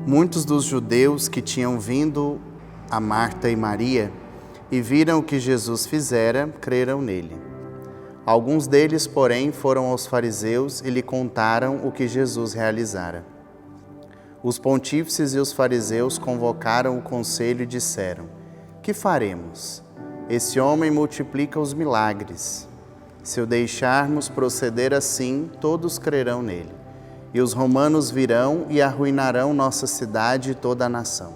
Muitos dos judeus que tinham vindo a Marta e Maria e viram o que Jesus fizera, creram nele. Alguns deles, porém, foram aos fariseus e lhe contaram o que Jesus realizara. Os pontífices e os fariseus convocaram o conselho e disseram: que faremos? Esse homem multiplica os milagres. Se o deixarmos proceder assim, todos crerão nele. E os romanos virão e arruinarão nossa cidade e toda a nação.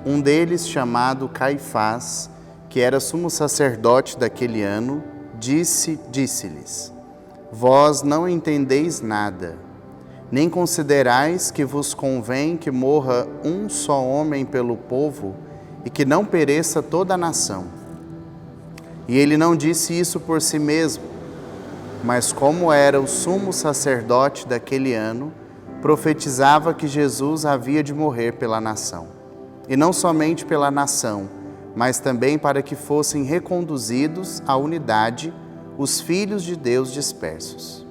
Um deles, chamado Caifás, que era sumo sacerdote daquele ano, disse-lhes: vós não entendeis nada, nem considerais que vos convém que morra um só homem pelo povo e que não pereça toda a nação. E ele não disse isso por si mesmo, mas como era o sumo sacerdote daquele ano, profetizava que Jesus havia de morrer pela nação. E não somente pela nação, mas também para que fossem reconduzidos à unidade os filhos de Deus dispersos.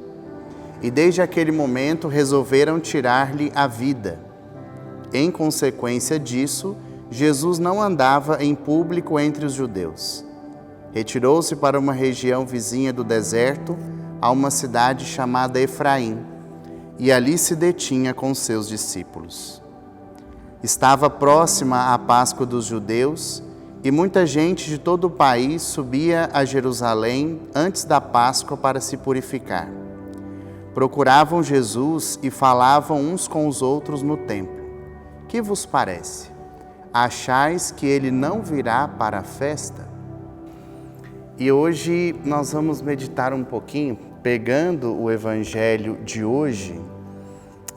E desde aquele momento resolveram tirar-lhe a vida. Em consequência disso, Jesus não andava em público entre os judeus. Retirou-se para uma região vizinha do deserto, a uma cidade chamada Efraim, e ali se detinha com seus discípulos. Estava próxima a Páscoa dos judeus, e muita gente de todo o país subia a Jerusalém antes da Páscoa para se purificar. Procuravam Jesus e falavam uns com os outros no templo: que vos parece? Achais que ele não virá para a festa? E hoje nós vamos meditar um pouquinho, pegando o evangelho de hoje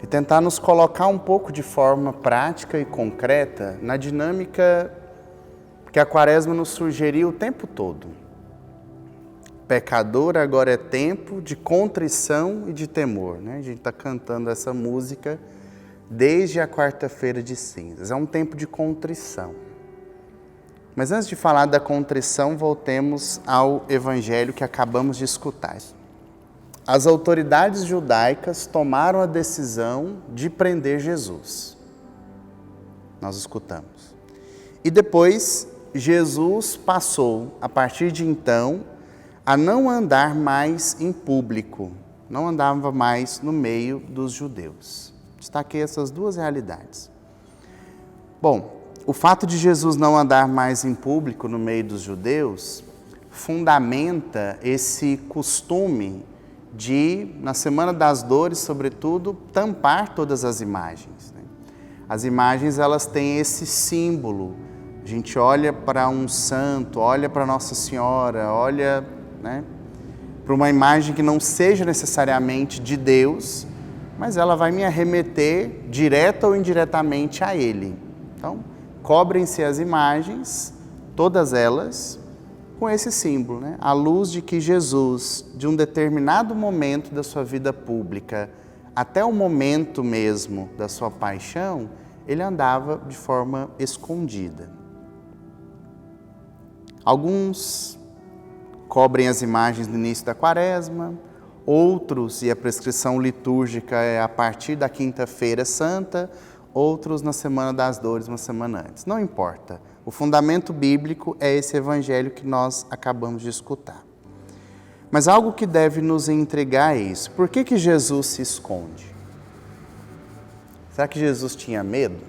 e tentar nos colocar um pouco de forma prática e concreta na dinâmica que a Quaresma nos sugeriu o tempo todo. Pecador, agora é tempo de contrição e de temor, né? A gente está cantando essa música desde a quarta-feira de cinzas. É um tempo de contrição. Mas antes de falar da contrição, voltemos ao evangelho que acabamos de escutar. As autoridades judaicas tomaram a decisão de prender Jesus. Nós escutamos. E depois, Jesus passou, a partir de então, a não andar mais em público. Não andava mais no meio dos judeus. Destaquei essas duas realidades. Bom, o fato de Jesus não andar mais em público no meio dos judeus fundamenta esse costume de, na Semana das Dores, sobretudo, tampar todas as imagens, né? As imagens, elas têm esse símbolo. A gente olha para um santo, olha para Nossa Senhora, olha, né, para uma imagem que não seja necessariamente de Deus, mas ela vai me arremeter direta ou indiretamente a Ele. Então, cobrem-se as imagens, todas elas, com esse símbolo, né? À luz de que Jesus, de um determinado momento da sua vida pública, até o momento mesmo da sua paixão, ele andava de forma escondida. Alguns cobrem as imagens no início da Quaresma, outros, e a prescrição litúrgica é a partir da Quinta-feira Santa, outros na Semana das Dores, uma semana antes. Não importa. O fundamento bíblico é esse evangelho que nós acabamos de escutar. Mas algo que deve nos intrigar é isso. Por que Jesus se esconde? Será que Jesus tinha medo?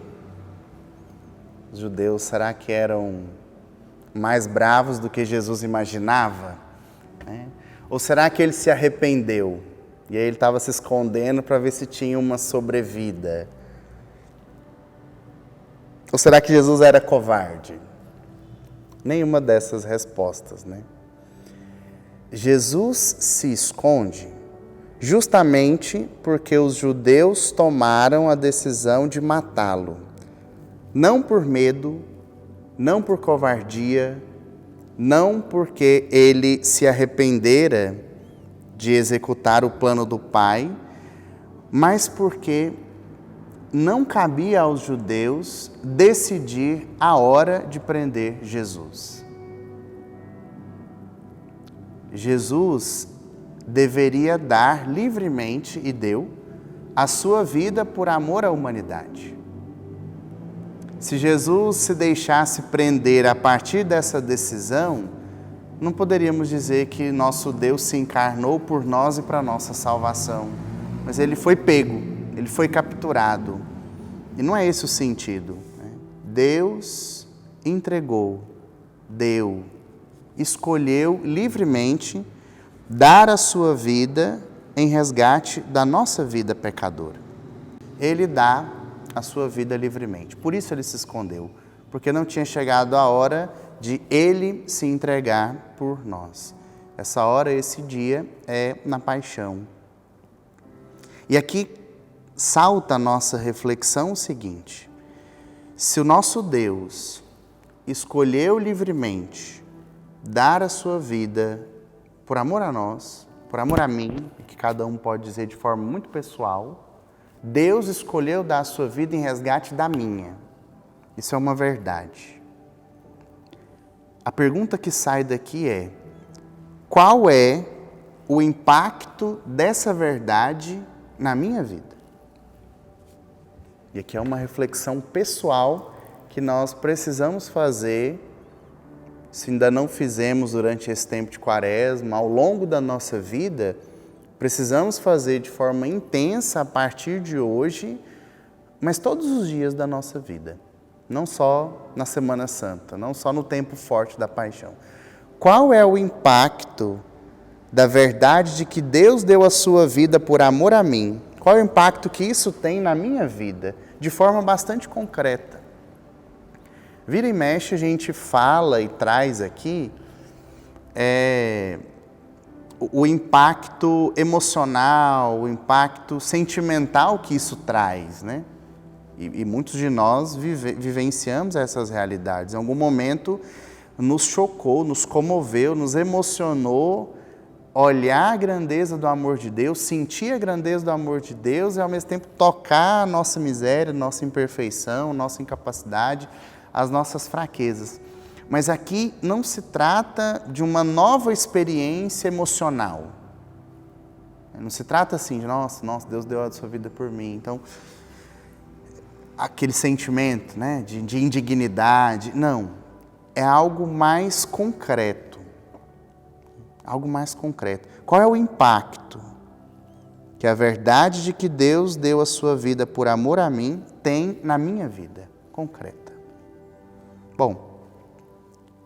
Os judeus, será que eram mais bravos do que Jesus imaginava? Ou será que ele se arrependeu? E aí ele estava se escondendo para ver se tinha uma sobrevida? Ou será que Jesus era covarde? Nenhuma dessas respostas, né? Jesus se esconde justamente porque os judeus tomaram a decisão de matá-lo. Não por medo, não por covardia, não porque ele se arrependera de executar o plano do Pai, mas porque não cabia aos judeus decidir a hora de prender Jesus. Jesus deveria dar livremente, e deu, a sua vida por amor à humanidade. Se Jesus se deixasse prender a partir dessa decisão, não poderíamos dizer que nosso Deus se encarnou por nós e para a nossa salvação. Mas ele foi pego, ele foi capturado. E não é esse o sentido. Deus entregou, deu, escolheu livremente dar a sua vida em resgate da nossa vida pecadora. Ele dá a sua vida livremente. Por isso ele se escondeu, porque não tinha chegado a hora de ele se entregar por nós. Essa hora, esse dia é na paixão. E aqui salta a nossa reflexão o seguinte: se o nosso Deus escolheu livremente dar a sua vida por amor a nós, por amor a mim, que cada um pode dizer de forma muito pessoal, Deus escolheu dar a sua vida em resgate da minha. Isso é uma verdade. A pergunta que sai daqui é: qual é o impacto dessa verdade na minha vida? E aqui é uma reflexão pessoal que nós precisamos fazer, se ainda não fizemos durante esse tempo de Quaresma, ao longo da nossa vida, precisamos fazer de forma intensa a partir de hoje, mas todos os dias da nossa vida. Não só na Semana Santa, não só no tempo forte da paixão. Qual é o impacto da verdade de que Deus deu a sua vida por amor a mim? Qual é o impacto que isso tem na minha vida? De forma bastante concreta. Vira e mexe a gente fala e traz aqui o impacto emocional, o impacto sentimental que isso traz, né? E muitos de nós vivenciamos essas realidades. Em algum momento nos chocou, nos comoveu, nos emocionou olhar a grandeza do amor de Deus, sentir a grandeza do amor de Deus e ao mesmo tempo tocar a nossa miséria, nossa imperfeição, nossa incapacidade, as nossas fraquezas. Mas aqui não se trata de uma nova experiência emocional. Não se trata assim de, nossa, Deus deu a sua vida por mim. Então, aquele sentimento, né, de indignidade. Não, é algo mais concreto. Algo mais concreto. Qual é o impacto que a verdade de que Deus deu a sua vida por amor a mim tem na minha vida concreta? Bom,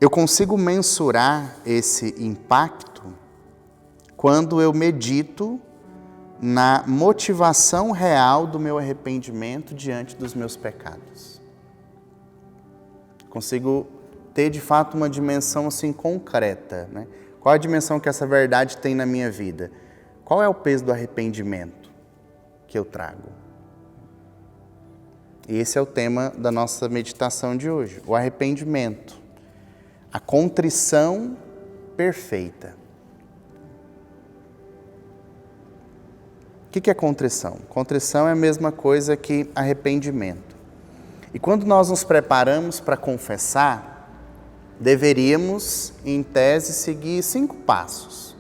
eu consigo mensurar esse impacto quando eu medito na motivação real do meu arrependimento diante dos meus pecados. Consigo ter de fato uma dimensão assim concreta, né? Qual a dimensão que essa verdade tem na minha vida? Qual é o peso do arrependimento que eu trago? E esse é o tema da nossa meditação de hoje, o arrependimento, a contrição perfeita. O que é contrição? Contrição é a mesma coisa que arrependimento. E quando nós nos preparamos para confessar, deveríamos, em tese, seguir 5 passos.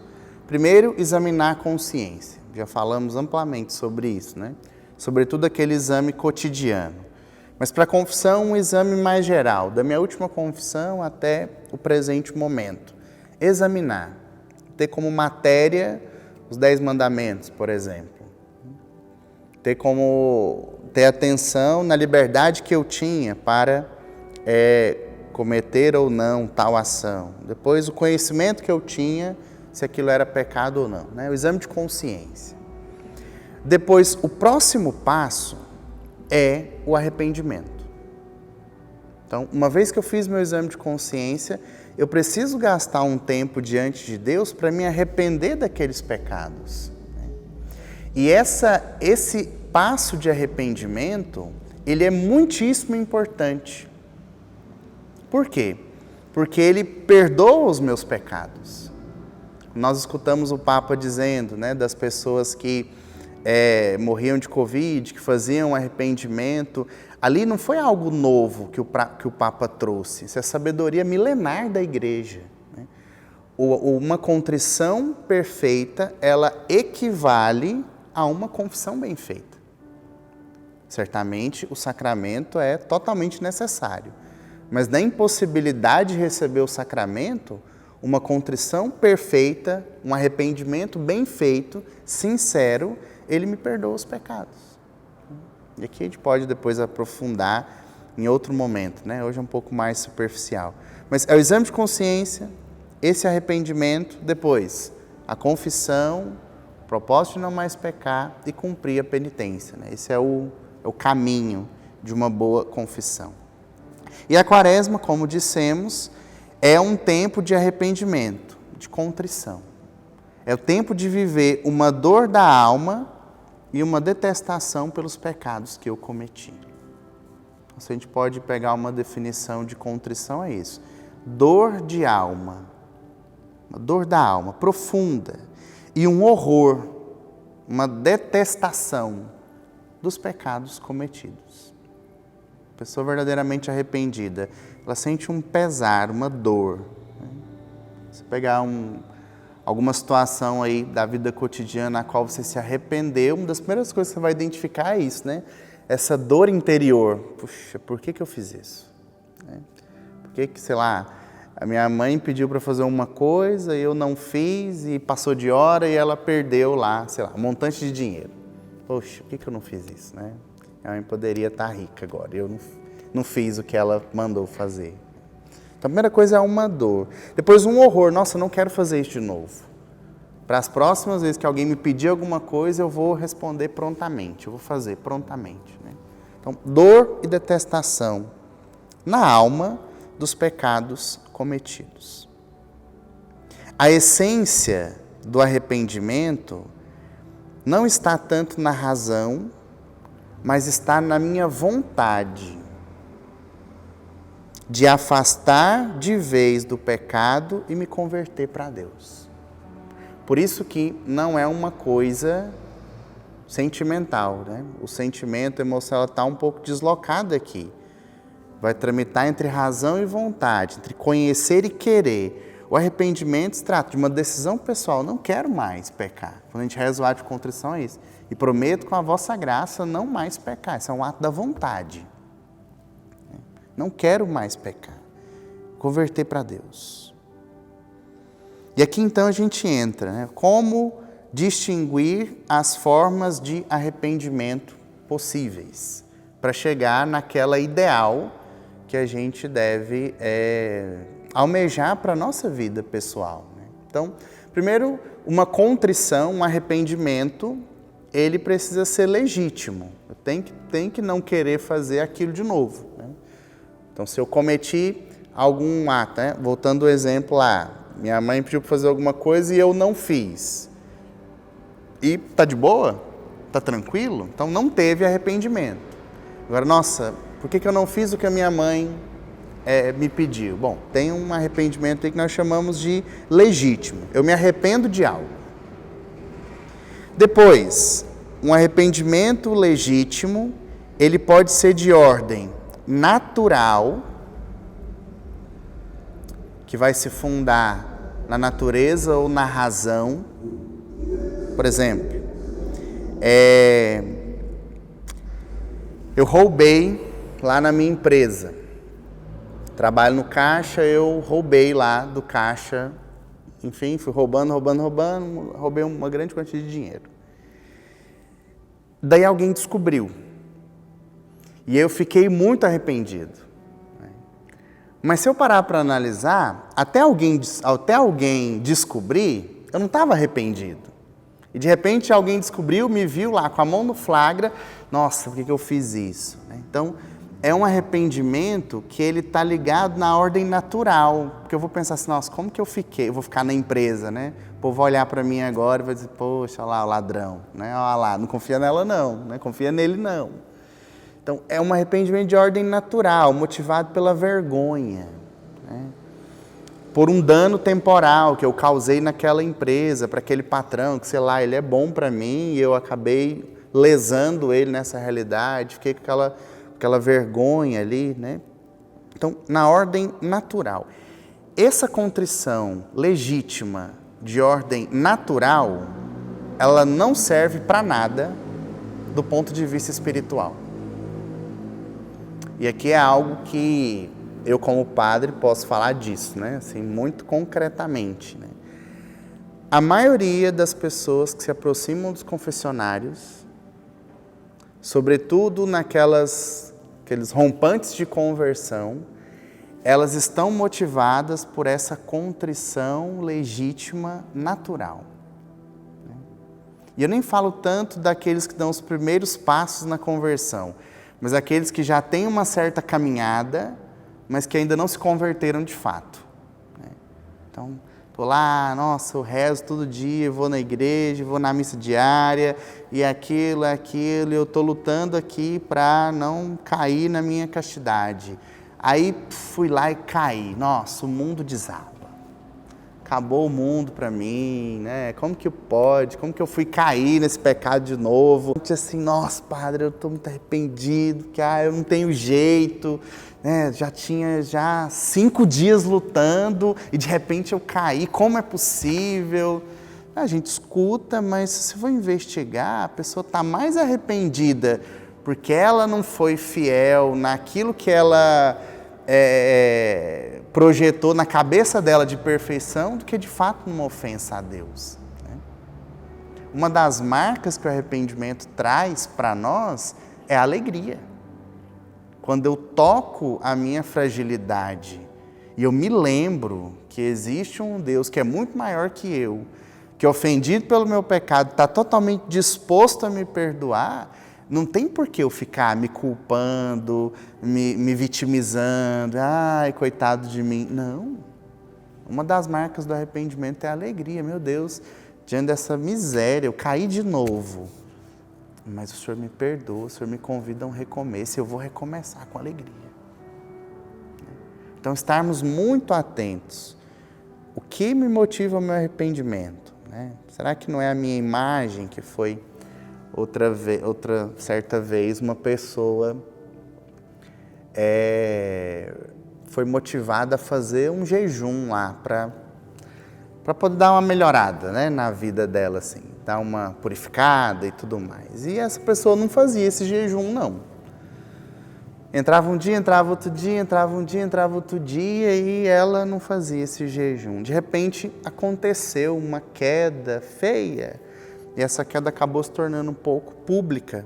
Primeiro, examinar a consciência. Já falamos amplamente sobre isso, né? Sobretudo aquele exame cotidiano. Mas para a confissão, um exame mais geral, da minha última confissão até o presente momento. Examinar. Ter como matéria os 10 mandamentos, por exemplo. Ter atenção na liberdade que eu tinha para cometer ou não tal ação. Depois, o conhecimento que eu tinha, se aquilo era pecado ou não, né? O exame de consciência. Depois, o próximo passo é o arrependimento. Então, uma vez que eu fiz meu exame de consciência, eu preciso gastar um tempo diante de Deus para me arrepender daqueles pecados. E esse passo de arrependimento, ele é muitíssimo importante. Por quê? Porque ele perdoa os meus pecados. Nós escutamos o Papa dizendo, né, das pessoas que morriam de Covid, que faziam arrependimento. Ali não foi algo novo que o Papa trouxe. Isso é sabedoria milenar da Igreja. Né? Uma contrição perfeita, ela equivale a uma confissão bem feita. Certamente o sacramento é totalmente necessário, mas na impossibilidade de receber o sacramento, uma contrição perfeita, um arrependimento bem feito, sincero, ele me perdoa os pecados. E aqui a gente pode depois aprofundar em outro momento, né? Hoje é um pouco mais superficial. Mas é o exame de consciência, esse arrependimento, depois a confissão, o propósito de não mais pecar e cumprir a penitência, né? Esse é o caminho de uma boa confissão. E a quaresma, como dissemos, é um tempo de arrependimento, de contrição. É o tempo de viver uma dor da alma e uma detestação pelos pecados que eu cometi. Então, se a gente pode pegar uma definição de contrição, é isso. Dor de alma, uma dor da alma profunda e um horror, uma detestação dos pecados cometidos. A pessoa verdadeiramente arrependida, ela sente um pesar, uma dor. Se pegar alguma situação aí da vida cotidiana na qual você se arrependeu, uma das primeiras coisas que você vai identificar é isso, né? Essa dor interior. Puxa, por que eu fiz isso? Por que, sei lá, a minha mãe pediu para fazer uma coisa, eu não fiz e passou de hora e ela perdeu lá, sei lá, um montante de dinheiro. Poxa, por que eu não fiz isso, né? A mãe poderia estar rica agora, eu não fiz o que ela mandou fazer. Então, a primeira coisa é uma dor. Depois, um horror. Nossa, eu não quero fazer isso de novo. Para as próximas vezes que alguém me pedir alguma coisa, eu vou responder prontamente, eu vou fazer prontamente, né? Então, dor e detestação na alma dos pecados cometidos. A essência do arrependimento não está tanto na razão, mas está na minha vontade de afastar de vez do pecado e me converter para Deus. Por isso que não é uma coisa sentimental, né? O sentimento emocional está um pouco deslocado aqui. Vai tramitar entre razão e vontade, entre conhecer e querer. O arrependimento se trata de uma decisão pessoal, não quero mais pecar. Quando a gente reza o ato de contrição é isso. E prometo com a vossa graça não mais pecar. Isso é um ato da vontade. Não quero mais pecar. Converter para Deus. E aqui então a gente entra, né? Como distinguir as formas de arrependimento possíveis para chegar naquela ideal que a gente deve almejar para a nossa vida pessoal, né? Então, primeiro, uma contrição, um arrependimento, ele precisa ser legítimo. Eu tenho que não querer fazer aquilo de novo, né? Então, se eu cometi algum ato, né? Voltando ao exemplo lá, minha mãe pediu para fazer alguma coisa e eu não fiz. E tá de boa? Tá tranquilo? Então, não teve arrependimento. Agora, nossa, por que eu não fiz o que a minha mãe me pediu? Bom, tem um arrependimento aí que nós chamamos de legítimo. Eu me arrependo de algo. Depois, um arrependimento legítimo, ele pode ser de ordem natural, que vai se fundar na natureza ou na razão. Por exemplo, eu roubei lá na minha empresa. Trabalho no caixa, eu roubei lá do caixa. Enfim, fui roubando, roubei uma grande quantia de dinheiro. Daí alguém descobriu. E eu fiquei muito arrependido. Mas se eu parar para analisar, até alguém descobrir, eu não estava arrependido. E de repente alguém descobriu, me viu lá com a mão no flagra, nossa, por que eu fiz isso? Então, é um arrependimento que ele está ligado na ordem natural. Porque eu vou pensar assim, nossa, como que eu fiquei? Eu vou ficar na empresa, né? O povo vai olhar para mim agora e vai dizer, poxa, olha lá, o ladrão, né? Olha lá, não confia nela não, né? Confia nele não. Então, é um arrependimento de ordem natural, motivado pela vergonha, né? Por um dano temporal que eu causei naquela empresa, para aquele patrão, que sei lá, ele é bom para mim e eu acabei lesando ele nessa realidade, fiquei com aquela vergonha ali, né? Então, na ordem natural. Essa contrição legítima de ordem natural, ela não serve para nada do ponto de vista espiritual. E aqui é algo que eu, como padre, posso falar disso, né? Assim, muito concretamente, né? A maioria das pessoas que se aproximam dos confessionários, sobretudo aqueles rompantes de conversão, elas estão motivadas por essa contrição legítima, natural. E eu nem falo tanto daqueles que dão os primeiros passos na conversão, mas aqueles que já têm uma certa caminhada, mas que ainda não se converteram de fato. Então, estou lá, nossa, eu rezo todo dia, vou na igreja, vou na missa diária, e aquilo, e eu estou lutando aqui para não cair na minha castidade. Aí fui lá e caí. Nossa, o mundo desaba. Acabou o mundo para mim, né? Como que pode? Como que eu fui cair nesse pecado de novo? Assim, nossa, padre, eu estou muito arrependido, que eu não tenho jeito, né? Já tinha 5 dias lutando e de repente eu caí. Como é possível? A gente escuta, mas se for investigar, a pessoa está mais arrependida porque ela não foi fiel naquilo que ela projetou na cabeça dela de perfeição do que de fato numa ofensa a Deus. Né? Uma das marcas que o arrependimento traz para nós é a alegria. Quando eu toco a minha fragilidade e eu me lembro que existe um Deus que é muito maior que eu, que ofendido pelo meu pecado está totalmente disposto a me perdoar, não tem por que eu ficar me culpando, me vitimizando, ai, coitado de mim. Não. Uma das marcas do arrependimento é a alegria. Meu Deus, diante dessa miséria, eu caí de novo. Mas o Senhor me perdoa, o Senhor me convida a um recomeço, eu vou recomeçar com alegria. Então, estarmos muito atentos. O que me motiva o meu arrependimento? Né? Será que não é a minha imagem que foi... Outra certa vez, uma pessoa foi motivada a fazer um jejum lá para poder dar uma melhorada, né, na vida dela, assim, dar uma purificada e tudo mais. E essa pessoa não fazia esse jejum, não. Entrava um dia, entrava outro dia, entrava um dia, entrava outro dia e ela não fazia esse jejum. De repente, aconteceu uma queda feia. E essa queda acabou se tornando um pouco pública.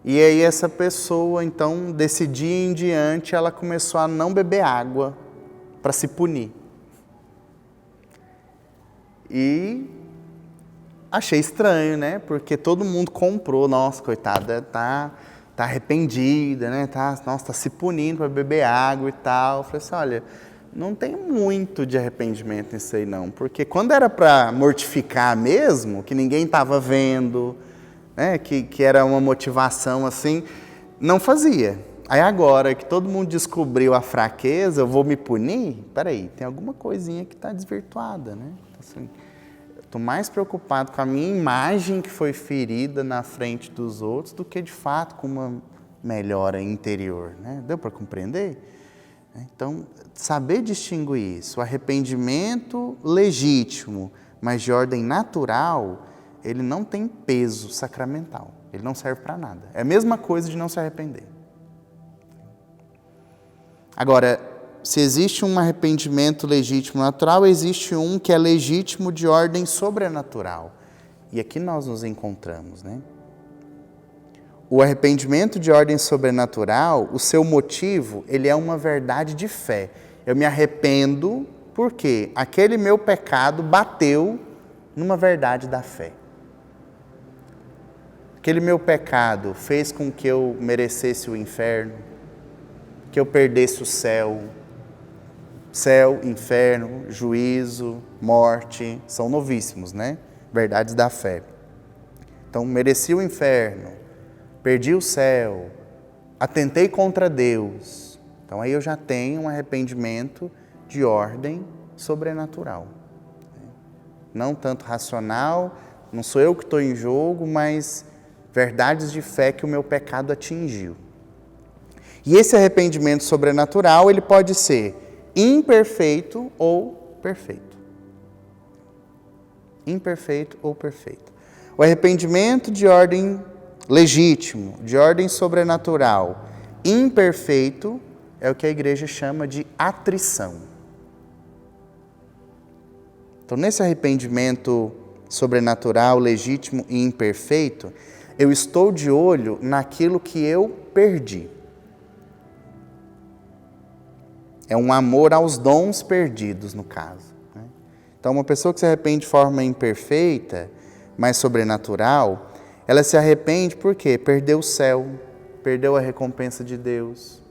E aí essa pessoa, então, desse dia em diante, ela começou a não beber água para se punir. E achei estranho, né? Porque todo mundo comprou, nossa, coitada, tá arrependida, né? Nossa, tá se punindo para beber água e tal. Eu falei assim, olha... Não tem muito de arrependimento nisso aí não, porque quando era para mortificar mesmo, que ninguém estava vendo, né, que era uma motivação assim, não fazia. Aí agora que todo mundo descobriu a fraqueza, eu vou me punir? Peraí, tem alguma coisinha que está desvirtuada, né? Assim, estou mais preocupado com a minha imagem que foi ferida na frente dos outros do que de fato com uma melhora interior, né? Deu para compreender? Então, saber distinguir isso, o arrependimento legítimo, mas de ordem natural, ele não tem peso sacramental, ele não serve para nada. É a mesma coisa de não se arrepender. Agora, se existe um arrependimento legítimo natural, existe um que é legítimo de ordem sobrenatural. E aqui nós nos encontramos, né? O arrependimento de ordem sobrenatural, o seu motivo, ele é uma verdade de fé. Eu me arrependo porque aquele meu pecado bateu numa verdade da fé. Aquele meu pecado fez com que eu merecesse o inferno, que eu perdesse o céu. Céu, inferno, juízo, morte, são novíssimos, né? Verdades da fé. Então, mereci o inferno. Perdi o céu, atentei contra Deus. Então aí eu já tenho um arrependimento de ordem sobrenatural. Não tanto racional, não sou eu que estou em jogo, mas verdades de fé que o meu pecado atingiu. E esse arrependimento sobrenatural, ele pode ser imperfeito ou perfeito. Imperfeito ou perfeito. O arrependimento de ordem legítimo, de ordem sobrenatural, imperfeito é o que a igreja chama de atrição. Então, nesse arrependimento sobrenatural, legítimo e imperfeito, eu estou de olho naquilo que eu perdi. É um amor aos dons perdidos, no caso. Então, uma pessoa que se arrepende de forma imperfeita, mas sobrenatural, ela se arrepende porque perdeu o céu, perdeu a recompensa de Deus,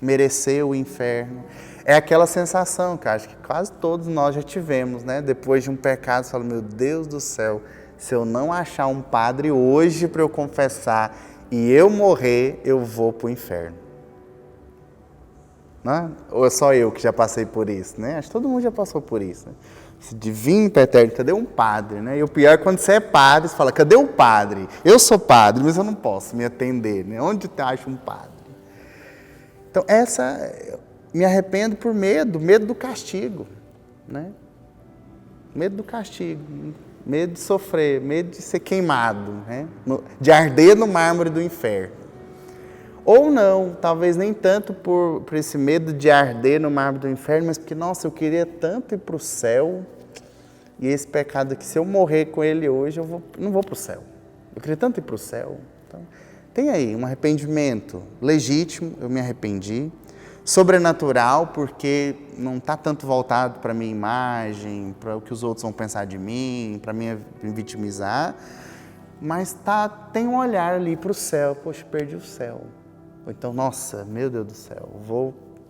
mereceu o inferno. É aquela sensação que acho que quase todos nós já tivemos, né? Depois de um pecado, você fala, meu Deus do céu, se eu não achar um padre hoje para eu confessar e eu morrer, eu vou para o inferno. Não? Ou é só eu que já passei por isso, né? Acho que todo mundo já passou por isso, né? Esse divino eterno, cadê um padre, né? E o pior é quando você é padre, você fala, cadê o padre? Eu sou padre, mas eu não posso me atender, né? Onde eu acho um padre? Então, me arrependo por medo do castigo, né? Medo do castigo, medo de sofrer, medo de ser queimado, né? De arder no mármore do inferno. Ou não, talvez nem tanto por esse medo de arder no mármore do inferno, mas porque, nossa, eu queria tanto ir para o céu, e esse pecado aqui, se eu morrer com ele hoje, não vou para o céu. Eu queria tanto ir para o céu. Então, tem aí um arrependimento legítimo, eu me arrependi. Sobrenatural, porque não está tanto voltado para a minha imagem, para o que os outros vão pensar de mim, para me vitimizar, mas tem um olhar ali para o céu, poxa, perdi o céu. Ou então, nossa, meu Deus do céu,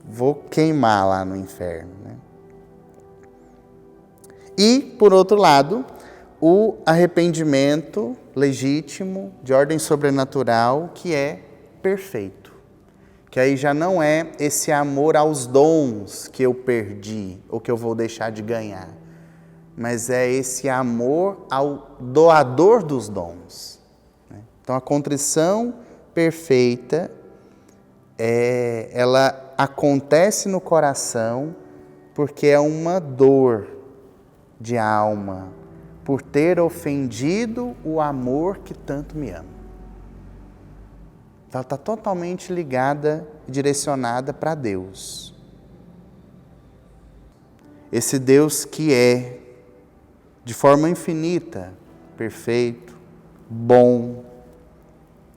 vou queimar lá no inferno, né? E, por outro lado, o arrependimento legítimo, de ordem sobrenatural, que é perfeito. Que aí já não é esse amor aos dons que eu perdi ou que eu vou deixar de ganhar, mas é esse amor ao doador dos dons. Então, a contrição perfeita, ela acontece no coração porque é uma dor de alma, por ter ofendido o amor que tanto me ama. Ela está totalmente ligada e direcionada para Deus. Esse Deus que é, de forma infinita, perfeito, bom,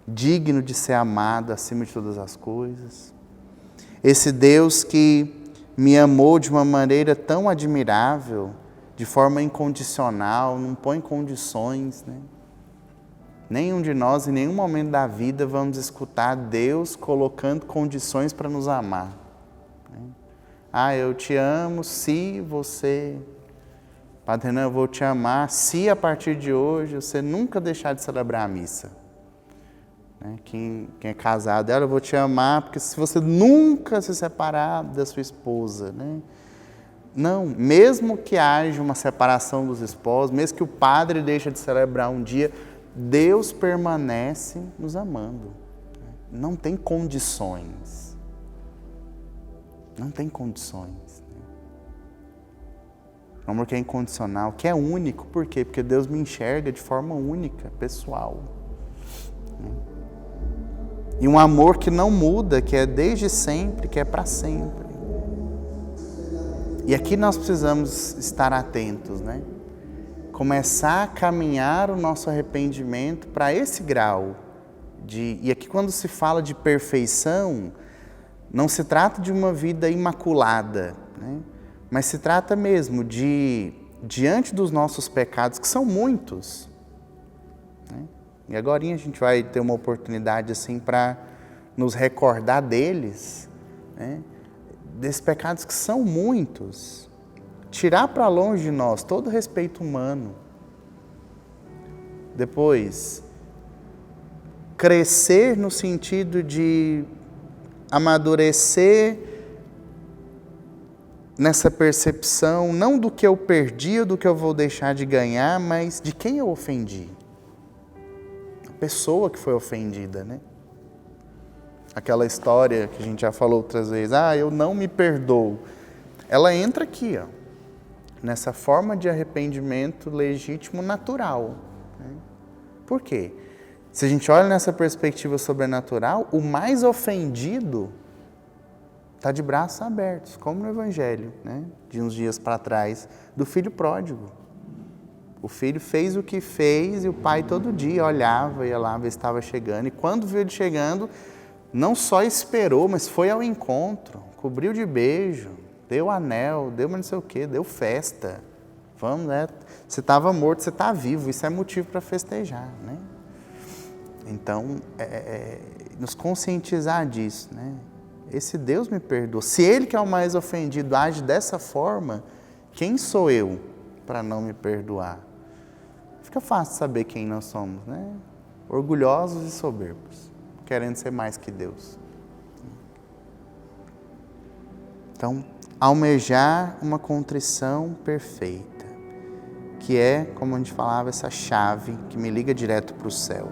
digno de ser amado acima de todas as coisas. Esse Deus que me amou de uma maneira tão admirável, de forma incondicional, não põe condições, né? Nenhum de nós, em nenhum momento da vida, vamos escutar Deus colocando condições para nos amar. Eu te amo se você... Padre Renan, eu vou te amar se a partir de hoje você nunca deixar de celebrar a missa. Quem é casado, eu vou te amar porque se você nunca se separar da sua esposa, né? Não, mesmo que haja uma separação dos esposos, mesmo que o padre deixe de celebrar um dia, Deus permanece nos amando. Não tem condições. Não tem condições. Um amor que é incondicional, que é único. Por quê? Porque Deus me enxerga de forma única, pessoal. E um amor que não muda, que é desde sempre, que é para sempre. E aqui nós precisamos estar atentos, né? Começar a caminhar o nosso arrependimento para esse grau. E aqui quando se fala de perfeição, não se trata de uma vida imaculada, né? Mas se trata mesmo de, diante dos nossos pecados, que são muitos, né? E agora a gente vai ter uma oportunidade assim para nos recordar deles, né? Desses pecados que são muitos. Tirar para longe de nós todo respeito humano. Depois, crescer no sentido de amadurecer nessa percepção, não do que eu perdi ou do que eu vou deixar de ganhar, mas de quem eu ofendi. A pessoa que foi ofendida, né? Aquela história que a gente já falou outras vezes, eu não me perdoo. Ela entra aqui, nessa forma de arrependimento legítimo natural. Né? Por quê? Se a gente olha nessa perspectiva sobrenatural, o mais ofendido está de braços abertos, como no Evangelho, né? De uns dias para trás, do filho pródigo. O filho fez o que fez e o pai todo dia olhava, ia lá ver se estava chegando. E quando viu ele chegando, não só esperou, mas foi ao encontro, cobriu de beijo, deu anel, deu não sei o quê, deu festa. Vamos, né? Você estava morto, você está vivo, isso é motivo para festejar, né? Então, nos conscientizar disso, né? Esse Deus me perdoa. Se Ele que é o mais ofendido age dessa forma, quem sou eu para não me perdoar? Fica fácil saber quem nós somos, né? Orgulhosos e soberbos, querendo ser mais que Deus. Então, almejar uma contrição perfeita, que é, como a gente falava, essa chave que me liga direto para o céu.